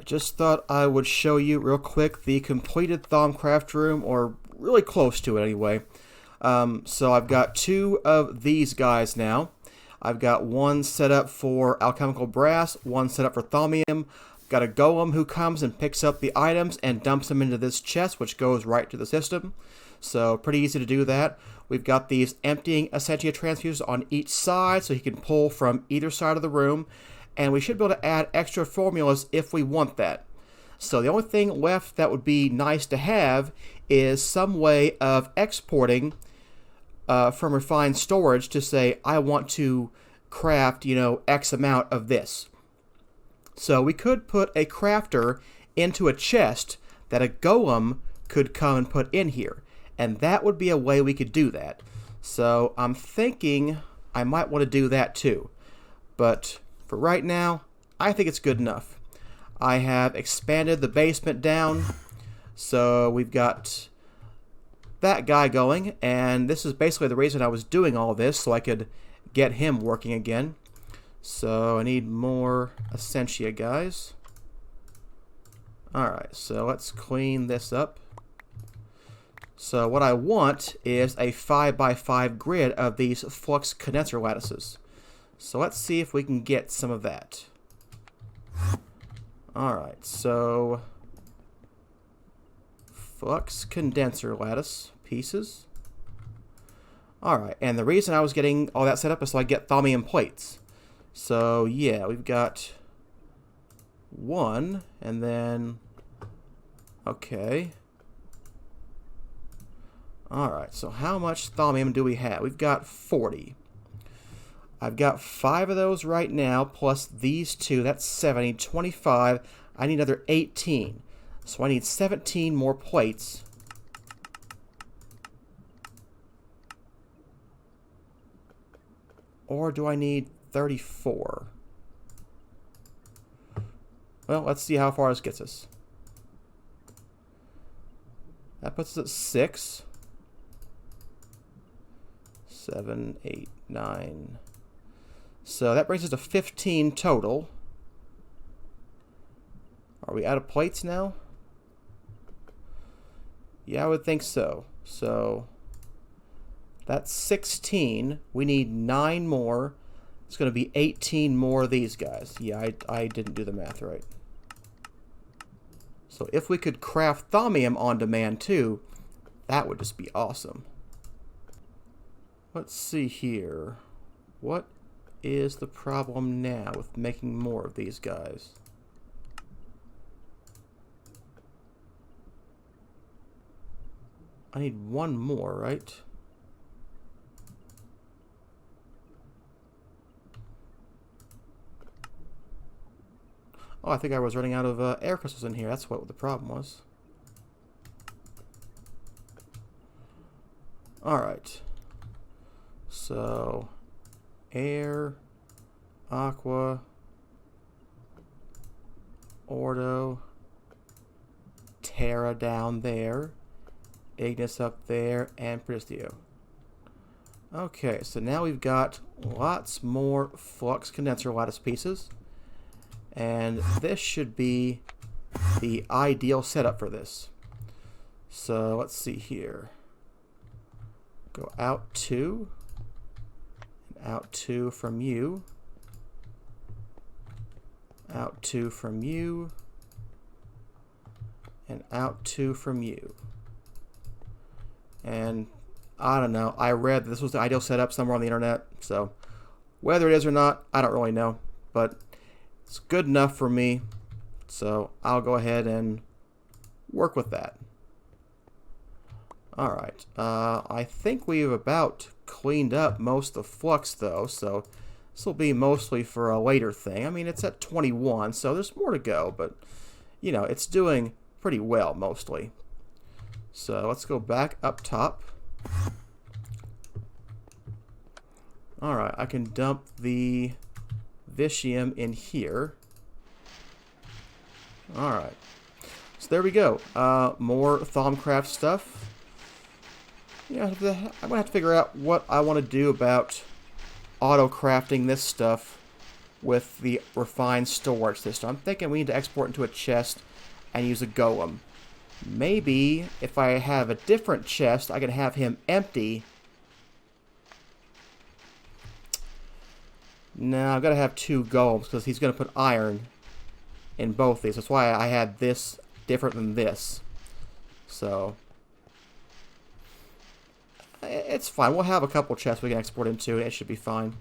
I just thought I would show you real quick the completed Thaumcraft room, or really close to it anyway. So I've got two of these guys now. I've got one set up for alchemical brass, one set up for thaumium. Got a golem who comes and picks up the items and dumps them into this chest, which goes right to the system. So pretty easy to do that. We've got these emptying Essentia transfusers on each side, so he can pull from either side of the room. And we should be able to add extra formulas if we want that. So the only thing left that would be nice to have is some way of exporting from refined storage to say, I want to craft, X amount of this. So we could put a crafter into a chest that a golem could come and put in here. And that would be a way we could do that. So I'm thinking I might want to do that too. But for right now, I think it's good enough. I have expanded the basement down. So we've got that guy going. And this is basically the reason I was doing all this, so I could get him working again. So I need more Essentia guys. Alright, so let's clean this up. So what I want is a 5x5 grid of these flux condenser lattices. So let's see if we can get some of that. Alright, so flux condenser lattice pieces. Alright, and the reason I was getting all that set up is so I get thaumium plates. So yeah, we've got one, and then, okay. Alright, so how much thaumium do we have? We've got 40. I've got 5 of those right now, plus these two. That's 7. I need 25. I need another 18. So I need 17 more plates. Or do I need 34? Well, let's see how far this gets us. That puts us at 6. 7, 8, 9. So that brings us to 15 total. Are we out of plates now? Yeah, I would think so. So that's 16. We need 9 more. It's going to be 18 more of these guys. Yeah, I didn't do the math right. So if we could craft thaumium on demand too, that would just be awesome. Let's see here. What is the problem now with making more of these guys? I need one more, right? Oh, I think I was running out of air crystals in here. That's what the problem was. Alright. So, air, aqua, ordo, terra down there, ignis up there, and pristio. Okay, so now we've got lots more flux condenser lattice pieces. And this should be the ideal setup for this. So let's see here. Go out 2. And out 2 from you. Out 2 from you. And out 2 from you. And I don't know. I read that this was the ideal setup somewhere on the internet. So whether it is or not, I don't really know. But it's good enough for me, so I'll go ahead and work with that. Alright, I think we've about cleaned up most of the flux though, so this will be mostly for a later thing. I mean, it's at 21, so there's more to go, but, it's doing pretty well mostly. So let's go back up top. Alright, I can dump the Vitium in here. Alright. So there we go. More Thaumcraft stuff. Yeah, I'm going to have to figure out what I want to do about auto-crafting this stuff with the refined storage system. I'm thinking we need to export into a chest and use a golem. Maybe if I have a different chest, I can have him empty. No, I've got to have 2 golems because he's going to put iron in both these. That's why I had this different than this. So it's fine. We'll have a couple chests we can export into, and it should be fine.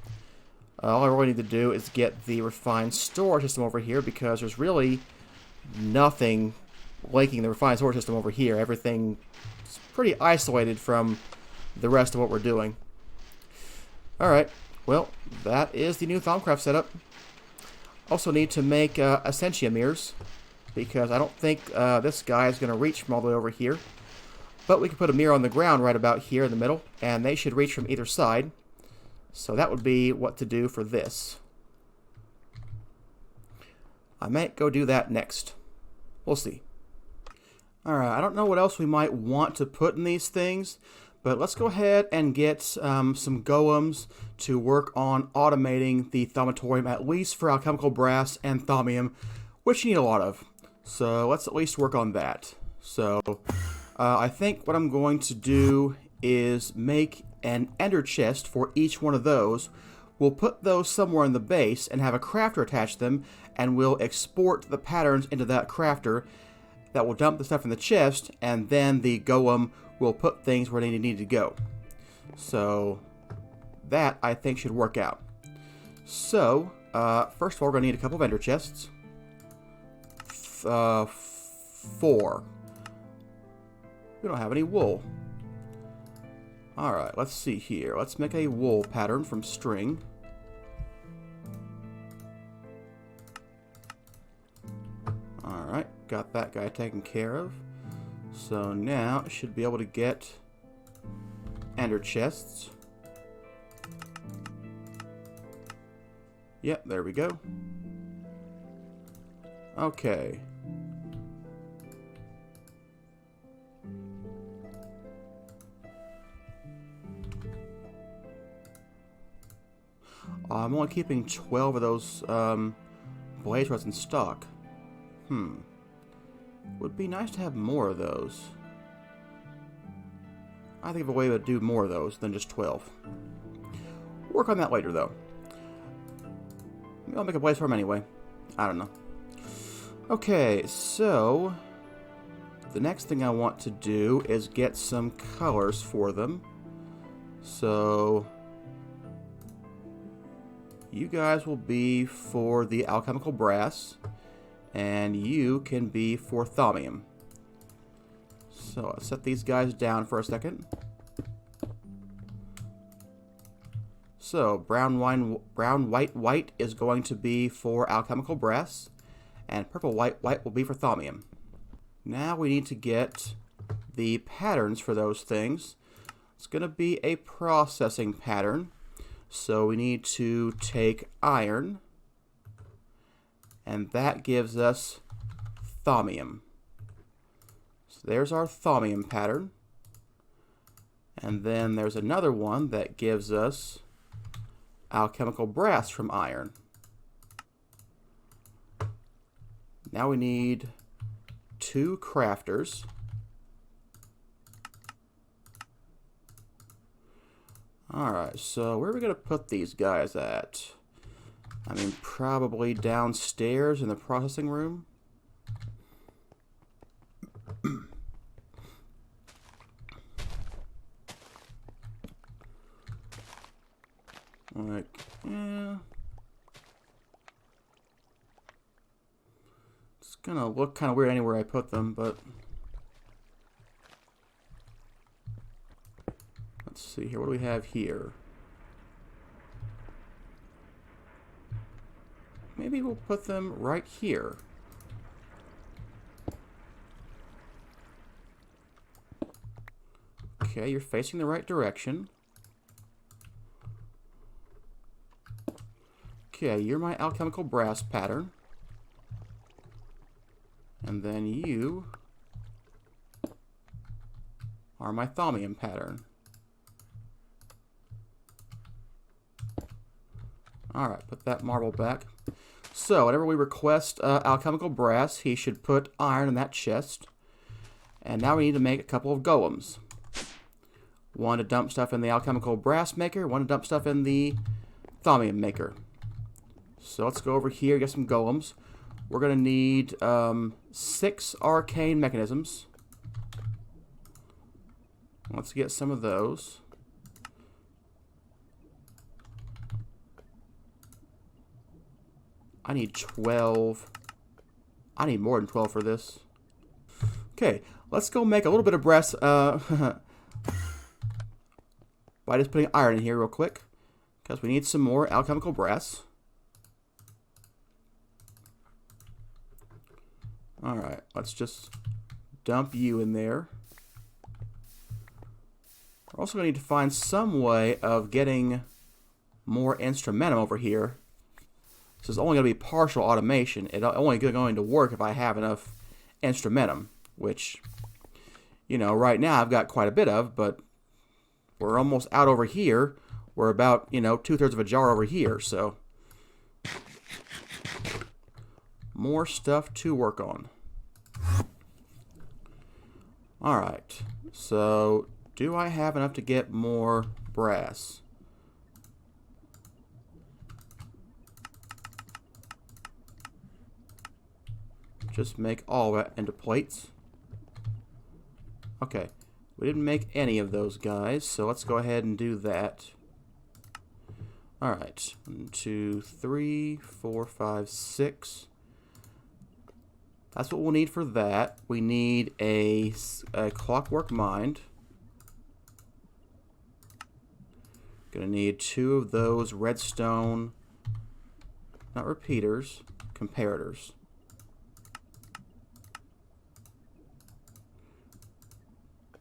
All I really need to do is get the refined storage system over here because there's really nothing linking the refined storage system over here. Everything's pretty isolated from the rest of what we're doing. Alright, well, that is the new Thaumcraft setup. Also need to make Essentia mirrors because I don't think this guy is going to reach from all the way over here. But we can put a mirror on the ground right about here in the middle, and they should reach from either side. So that would be what to do for this. I might go do that next. We'll see. Alright, I don't know what else we might want to put in these things, but let's go ahead and get some golems to work on automating the thaumatorium, at least for alchemical brass and thaumium, which you need a lot of. So let's at least work on that. So I think what I'm going to do is make an ender chest for each one of those. We'll put those somewhere in the base and have a crafter attach them, and we'll export the patterns into that crafter. That will dump the stuff in the chest, and then the golem will put things where they need to go. So that, I think, should work out. So, first of all, we're going to need a couple of ender chests. 4. We don't have any wool. Alright, let's see here. Let's make a wool pattern from string. Alright, got that guy taken care of. So now, I should be able to get ender chests. Yep, there we go. Okay. I'm only keeping 12 of those blaze rods in stock. Would be nice to have more of those. I think of a way to do more of those than just 12. Work on that later, though. Maybe I'll make a blaze farm anyway. I don't know. Okay, so the next thing I want to do is get some colors for them. So you guys will be for the alchemical brass, and you can be for thaumium. So I'll set these guys down for a second. So brown, white, white is going to be for alchemical brass, and purple, white, white will be for thaumium. Now we need to get the patterns for those things. It's going to be a processing pattern. So we need to take iron, and that gives us thaumium. So there's our thaumium pattern. And then there's another one that gives us alchemical brass from iron. Now we need 2 crafters. Alright, so where are we going to put these guys at? I mean, probably downstairs in the processing room. Like, yeah. It's going to look kind of weird anywhere I put them, but let's see here. What do we have here? Maybe we'll put them right here. Okay, you're facing the right direction. Okay, you're my alchemical brass pattern. And then you are my thaumium pattern. Alright, put that marble back. So, whenever we request alchemical brass, he should put iron in that chest. And now we need to make a couple of golems. One to dump stuff in the alchemical brass maker, one to dump stuff in the thaumium maker. So let's go over here, get some golems. We're going to need 6 arcane mechanisms. Let's get some of those. I need 12. I need more than 12 for this. Okay, let's go make a little bit of brass by just putting iron in here real quick, because we need some more alchemical brass. Alright, let's just dump you in there. We're also going to need to find some way of getting more instrumentum over here. This is only going to be partial automation. It's only going to work if I have enough instrumentum, which, you know, right now I've got quite a bit of, but we're almost out over here. We're about, you know, 2/3 of a jar over here, so more stuff to work on. Alright, so do I have enough to get more brass? Just make all that into plates. Okay, we didn't make any of those guys, so let's go ahead and do that. Alright, 1, 2, 3, 4, 5, 6. That's what we'll need for that. We need a clockwork mind. Gonna need 2 of those redstone, not repeaters, comparators.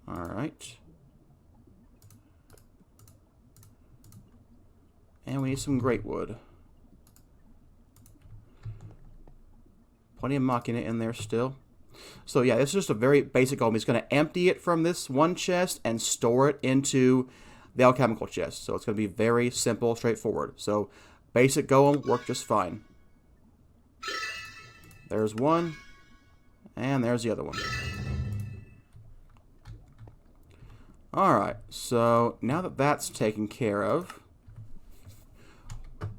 Alright. And we need some great wood. Plenty of machina in there still. So yeah, this is just a very basic golem. He's going to empty it from this one chest and store it into the alchemical chest. So it's going to be very simple, straightforward. So basic golem worked just fine. There's one. And there's the other one. Alright, so now that that's taken care of,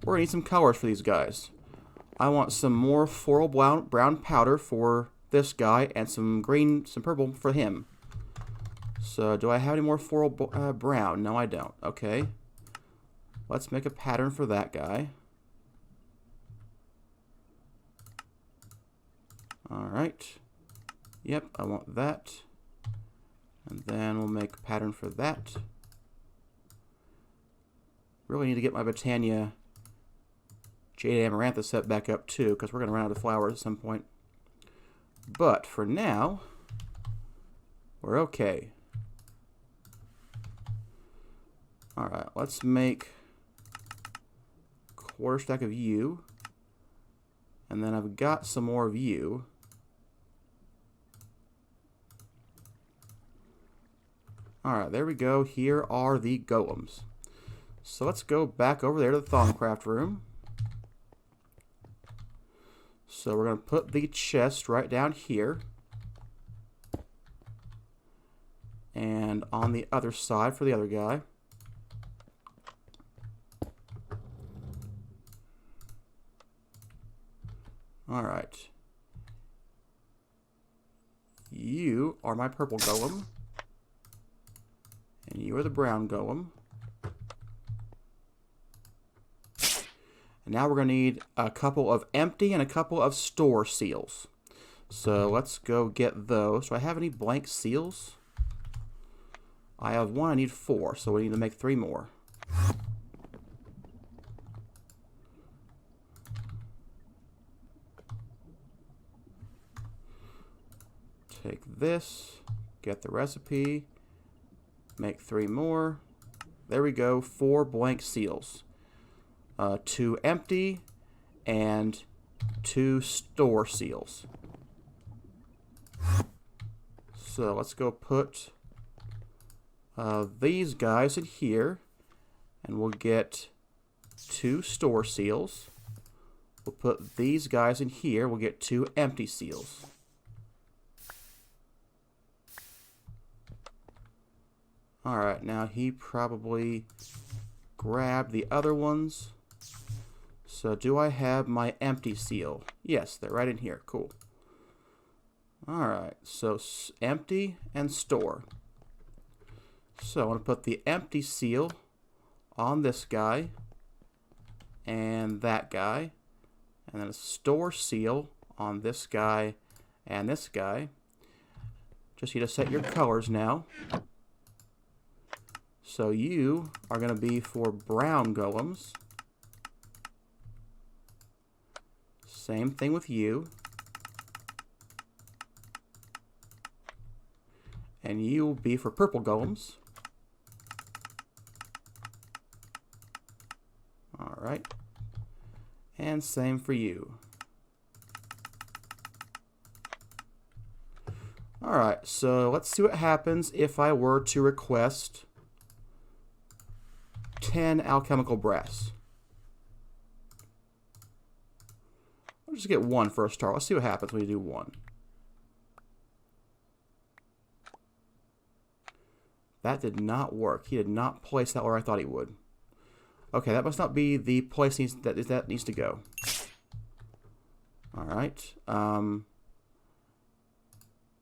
we're going to need some colors for these guys. I want some more floral brown powder for this guy and some green, some purple for him. So do I have any more floral brown? No, I don't. Okay. Let's make a pattern for that guy. Alright. Yep, I want that. And then we'll make a pattern for that. Really need to get my Botania Jade Amaranthus set back up too, because we're going to run out of flowers at some point. But for now, we're okay. Alright, let's make a quarter stack of you. And then I've got some more of you. Alright, there we go. Here are the golems. So let's go back over there to the Thaumcraft room. So we're going to put the chest right down here. And on the other side for the other guy. Alright. You are my purple golem. And you are the brown golem. And now we're going to need a couple of empty and a couple of store seals. So let's go get those. Do I have any blank seals? I have 1, I need 4, so we need to make 3 more. Take this, get the recipe, make 3 more. There we go, 4 blank seals. 2 empty and 2 store seals. So let's go put these guys in here, and we'll get 2 store seals. We'll put these guys in here. We'll get 2 empty seals. Alright, now he probably grabbed the other ones. So do I have my empty seal? Yes, they're right in here. Cool. Alright, so empty and store. So I want to put the empty seal on this guy and that guy. And then a store seal on this guy and this guy. Just need to set your colors now. So you are going to be for brown golems. Same thing with you. And you will be for purple golems. Alright. And same for you. Alright, so let's see what happens if I were to request 10 alchemical brass. I'll just get 1 for a start. Let's see what happens when you do 1. That did not work. He did not place that where I thought he would. Okay, that must not be the place that needs to go. Alright.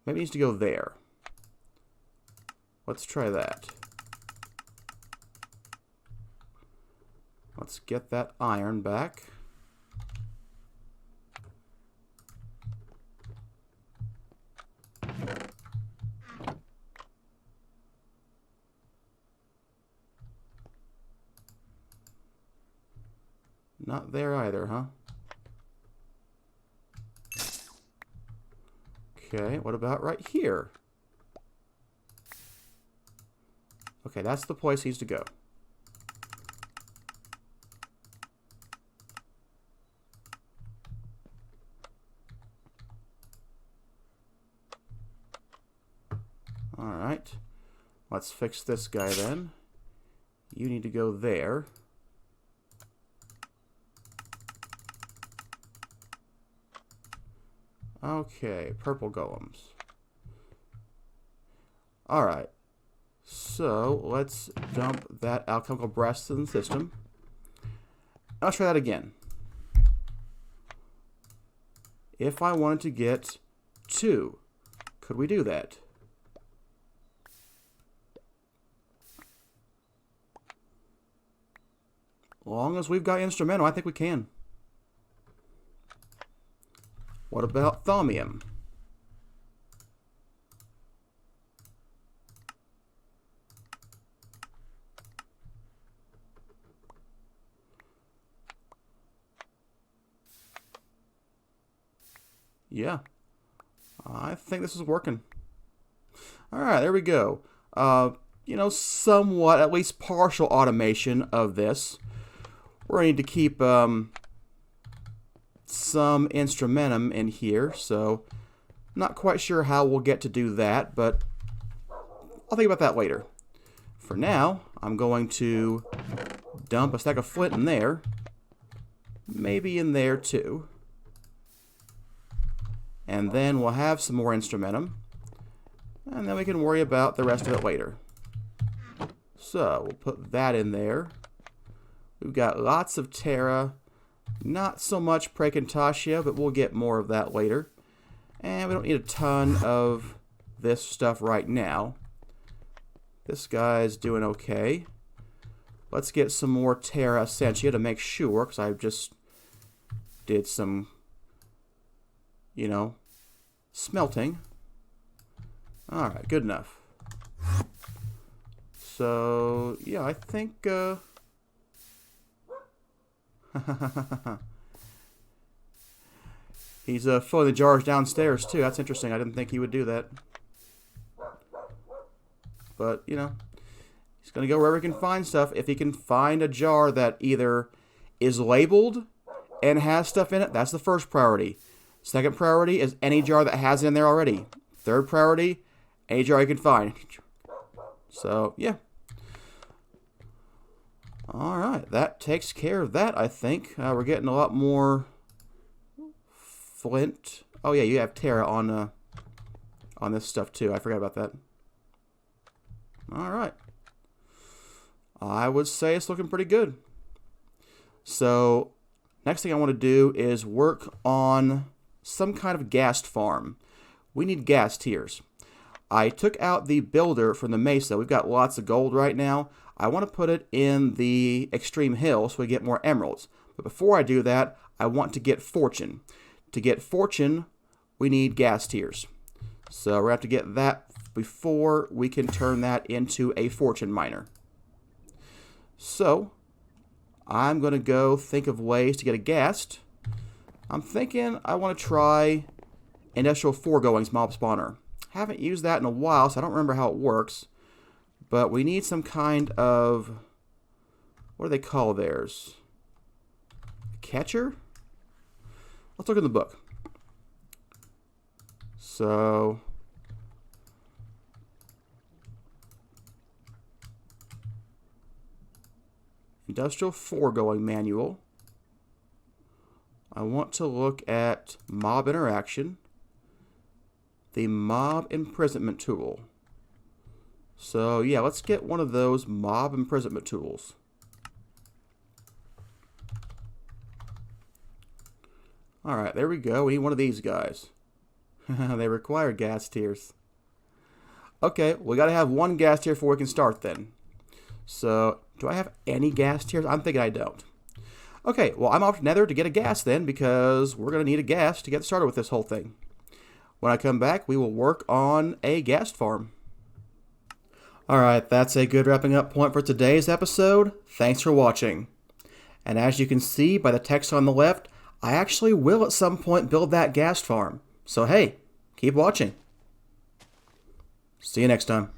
Maybe it needs to go there. Let's try that. Let's get that iron back. Not there either, huh? Okay, what about right here? Okay, that's the place he needs to go. Alright, let's fix this guy then. You need to go there. Okay, purple golems. Alright, so let's dump that alchemical brass in the system. I'll try that again. If I wanted to get 2, could we do that? As long as we've got instrumental, I think we can. What about thaumium? Yeah, I think this is working. All right, there we go. You know, somewhat, at least partial automation of this. We're going to need to keep some instrumentum in here, so not quite sure how we'll get to do that, but I'll think about that later. For now, I'm going to dump a stack of flint in there, maybe in there too, and then we'll have some more instrumentum, and then we can worry about the rest of it later. So we'll put that in there. We've got lots of Terra, not so much Praecantatia, but we'll get more of that later. And we don't need a ton of this stuff right now. This guy's doing okay. Let's get some more Terra Essentia to make sure, because I just did some, you know, smelting. Alright, good enough. So, yeah, I think, he's filling the jars downstairs too. That's interesting. I didn't think he would do that. But, you know, he's going to go wherever he can find stuff. If he can find a jar that either is labeled and has stuff in it, that's the first priority. Second priority is any jar that has it in there already. Third priority, any jar you can find. So, yeah. Alright, that takes care of that, I think. We're getting a lot more flint. Oh yeah, you have Terra on this stuff too. I forgot about that. Alright. I would say it's looking pretty good. So, next thing I want to do is work on some kind of ghast farm. We need ghast tiers. I took out the builder from the mesa. We've got lots of gold right now. I want to put it in the extreme hill so we get more emeralds. But before I do that, I want to get fortune. To get fortune, we need ghast tiers. So we're going to have to get that before we can turn that into a fortune miner. So, I'm going to go think of ways to get a ghast. I'm thinking I want to try Industrial Foregoing's mob spawner. Haven't used that in a while, so I don't remember how it works. But we need some kind of, what do they call theirs? Catcher? Let's look in the book. So, Industrial Foregoing Manual. I want to look at mob interaction. The mob imprisonment tool. So yeah, let's get one of those mob imprisonment tools. Alright, there we go. We need one of these guys. They require ghast tiers. Okay, we gotta have one ghast tier before we can start then. So, do I have any ghast tiers? I'm thinking I don't. Okay, well I'm off to Nether to get a ghast then, because we're gonna need a ghast to get started with this whole thing. When I come back, we will work on a ghast farm. Alright, that's a good wrapping up point for today's episode. Thanks for watching. And as you can see by the text on the left, I actually will at some point build that ghast farm. So hey, keep watching. See you next time.